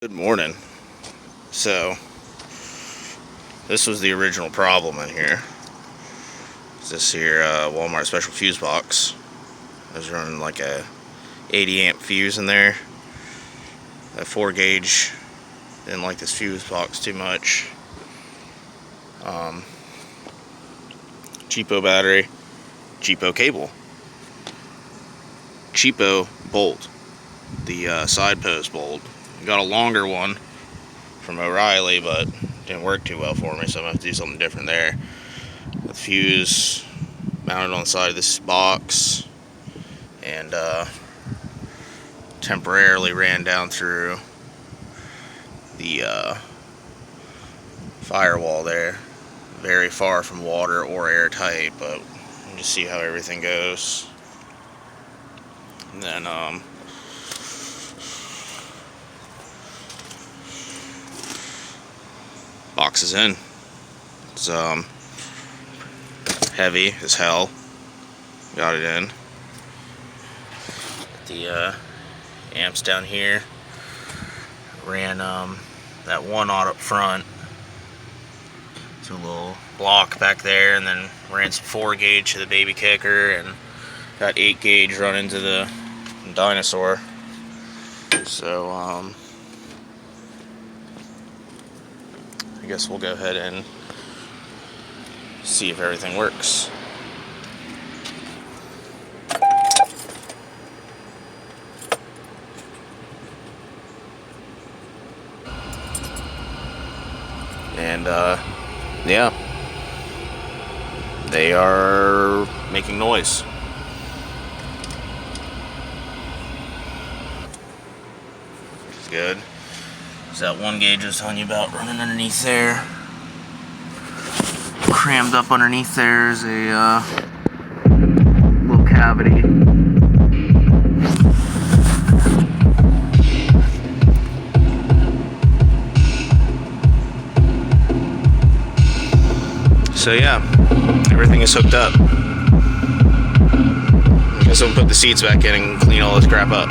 Good morning. So, this was the original problem in here. It's this here Walmart special fuse box. I was running like a 80 amp fuse in there. That 4 gauge didn't like this fuse box too much. Cheapo battery, cheapo cable, cheapo bolt, the side post bolt. Got a longer one from O'Reilly, but didn't work too well for me, so I'm gonna have to do something different there. The fuse mounted on the side of this box and temporarily ran down through the firewall there. Very far from water or airtight, but we'll just see how everything goes. And then box is in. It's heavy as hell. Got it in. The amps down here. Ran that one out up front to a little block back there, and then ran some 4 gauge to the baby kicker, and got 8 gauge run into the dinosaur. So I guess we'll go ahead and see if everything works. And yeah, they are making noise. Which is good. So that 1 gauge I was telling you about running underneath there. Crammed up underneath there is a little cavity. So yeah, everything is hooked up. I guess I'll put the seats back in and clean all this crap up.